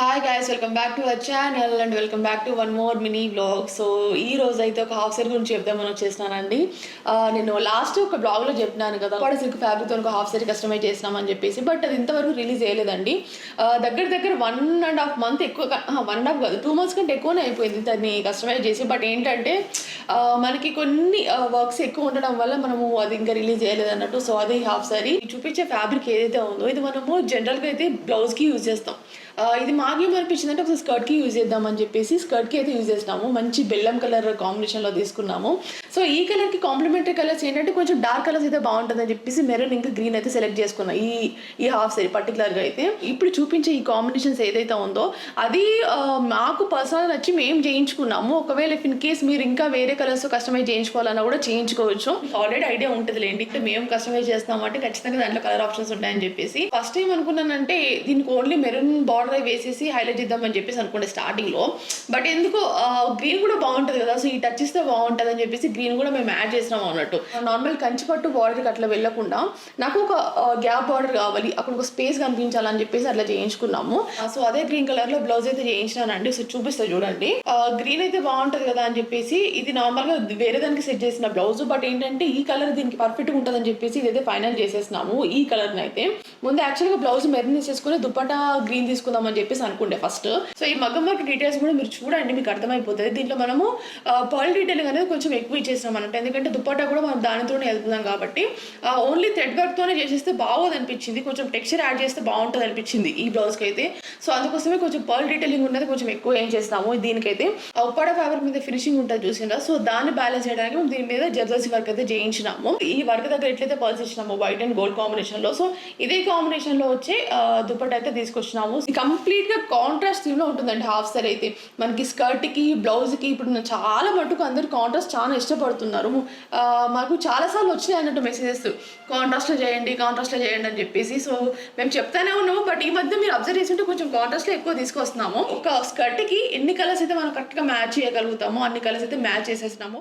Hi guys, welcome back to our channel and welcome back to one more mini blog. So ఈ రోజు అయితే ఒక half sorry గురించి చెప్దామని వచ్చేసినానండి. నేను లాస్ట్ ఒక బ్లాగ్లో చెప్పినాను కదా, కూడా సిల్క్ ఫ్యాబ్రిక్తో ఒక హాఫ్ సారీ కస్టమైజ్ చేసినామని చెప్పేసి. బట్ అది ఇంతవరకు రిలీజ్ చేయలేదండి. దగ్గర 1.5 month ఎక్కువ, 1.5 కాదు, 2 months కంటే ఎక్కువనే అయిపోయింది దాన్ని కస్టమైజ్ చేసి. బట్ ఏంటంటే మనకి కొన్ని వర్క్స్ ఎక్కువ ఉండడం వల్ల మనము అది ఇంకా రిలీజ్ చేయలేదు అన్నట్టు. సో అదే హాఫ్ సారీ చూపించే ఫ్యాబ్రిక్ ఏదైతే ఉందో ఇది మనము జనరల్గా అయితే బ్లౌజ్కి యూజ్ చేస్తాం. ఇది మాకేమనిపించింది అంటే ఒకసారి స్కర్ట్కి యూజ్ చేద్దామని చెప్పేసి స్కర్ట్కి అయితే యూజ్ చేసినాము. మంచి బెల్లం కలర్ కాంబినేషన్లో తీసుకున్నాము. సో ఈ కలర్కి కాంప్లిమెంటరీ కలర్స్ ఏంటంటే కొంచెం డార్క్ కలర్స్ అయితే బాగుంటుందని చెప్పేసి మెరూన్ ఇంకా గ్రీన్ అయితే సెలెక్ట్ చేసుకున్నాం ఈ హాఫ్ సారీ పర్టికులర్గా అయితే. ఇప్పుడు చూపించే ఈ కాంబినేషన్స్ ఏదైతే ఉందో అది మాకు పర్సనల్ నచ్చి మేము చేయించుకున్నాము. ఒకవేళ ఇన్ కేస్ మీరు ఇంకా వేరే కలర్స్ కస్టమైజ్ చేయించుకోవాలన్నా కూడా చేయించుకోవచ్చు. ఆల్రెడీ ఐడియా ఉంటుంది లేండి, మేము కస్టమైజ్ చేస్తామంటే ఖచ్చితంగా దాంట్లో కలర్ ఆప్షన్స్ ఉంటాయని చెప్పేసి. ఫస్ట్ ఏం అనుకున్నానంటే దీనికి ఓన్లీ మెరూన్ బార్డర్ వేసేసి హైలైట్ చేద్దామని చెప్పేసి అనుకుంటే స్టార్టింగ్ లో. బట్ ఎందుకో గ్రీన్ కూడా బాగుంటుంది కదా, సో ఈ టచ్ ఇస్తే బాగుంటుంది అని చెప్పేసి గ్రీన్ కూడా మేము యాడ్ చేసినాం అన్నట్టు. నార్మల్ కంచిపట్టు బార్డర్కి అట్లా వెళ్ళకుండా నాకు ఒక గ్యాప్ బార్డర్ కావాలి, అక్కడ ఒక స్పేస్ కనిపించాలని చెప్పేసి అట్లా చేయించుకున్నాము. సో అదే గ్రీన్ కలర్ లో బ్లౌజ్ అయితే చేయించినానండి. సో చూపిస్తా చూడండి. గ్రీన్ అయితే బాగుంటుంది కదా అని చెప్పేసి ఇది నార్మల్ గా వేరే దానికి సెట్ చేసిన బ్లౌజ్. బట్ ఏంటంటే ఈ కలర్ దీనికి పర్ఫెక్ట్ గా ఉంటుందని చెప్పేసి ఇదైతే ఫైనల్ చేసేసినాము. ఈ కలర్ అయితే ముందు యాక్చువల్ గా బ్లౌజ్ మెరూన్ తీసుకుని దుపట్టా గ్రీన్ తీసుకుందాం అని చెప్పేసి అనుకుంటే ఫస్ట్. సో ఈ మగ్గం వర్క్ డీటెయిల్స్ కూడా మీరు చూడండి, మీకు అర్థమైపోతుంది. దీంట్లో మనము పర్ల్ డీటెయిలింగ్ అనేది కొంచెం ఎక్కువ ఇచ్చేసినాం అన్నట్టు. ఎందుకంటే దుపట్టా కూడా మనం దానితోనే వెళ్తున్నాం కాబట్టి ఓన్లీ థ్రెడ్ వర్క్ తోనే చేసేస్తే బాగోదు అనిపించింది. కొంచెం టెక్స్చర్ యాడ్ చేస్తే బాగుంటుంది అనిపించింది ఈ బ్లౌజ్కి అయితే. సో అందుకోసమే కొంచెం పర్ల్ డీటెయిలింగ్ ఉన్నది కొంచెం ఎక్కువ ఏం చేస్తాము. దీనికైతే ఉప్పాడ ఫ్యాబ్రిక్ మీద ఫినిషింగ్ ఉంటుంది చూసిందా, సో దాన్ని బ్యాలెన్స్ చేయడానికి మేము దీని మీద జర్దోసి వర్క్ అయితే చేయించినాము. ఈ వర్క్ దగ్గర ఎట్లయితే పర్ల్స్ ఇచ్చినాము వైట్ అండ్ గోల్డ్ కాంబినేషన్ లో, సో ఇదే కాంబినేషన్ లో వచ్చే దుపట్టా అయితే తీసుకొచ్చినాము. కంప్లీట్ గా కాంట్రాస్ట్ థీమ్ లో ఉంటుందండి హాఫ్ సారీ అయితే. మనకి స్కర్ట్ కి బ్లౌజ్ కి ఇప్పుడు చాలా మటుకు అందరు కాంట్రాస్ట్ చాలా ఇష్టపడుతున్నారు. మాకు చాలా సార్లు వచ్చినాయి అన్నట్టు మెసేజెస్, కాంట్రాస్ట్ లో చేయండి అని చెప్పేసి. సో మేము చెప్తానే ఉన్నాము. బట్ ఈ మధ్య మీరు అబ్జర్వ్ చేస్తుంటే కొంచెం కాంట్రాస్ట్ లో ఎక్కువ తీసుకొస్తున్నాము. ఒక స్కర్ట్ కి ఎన్ని కలర్స్ అయితే మనం కరెక్ట్ గా మ్యాచ్ చేయగలుగుతామో అన్ని కలర్స్ అయితే మ్యాచ్ చేసేసినాము.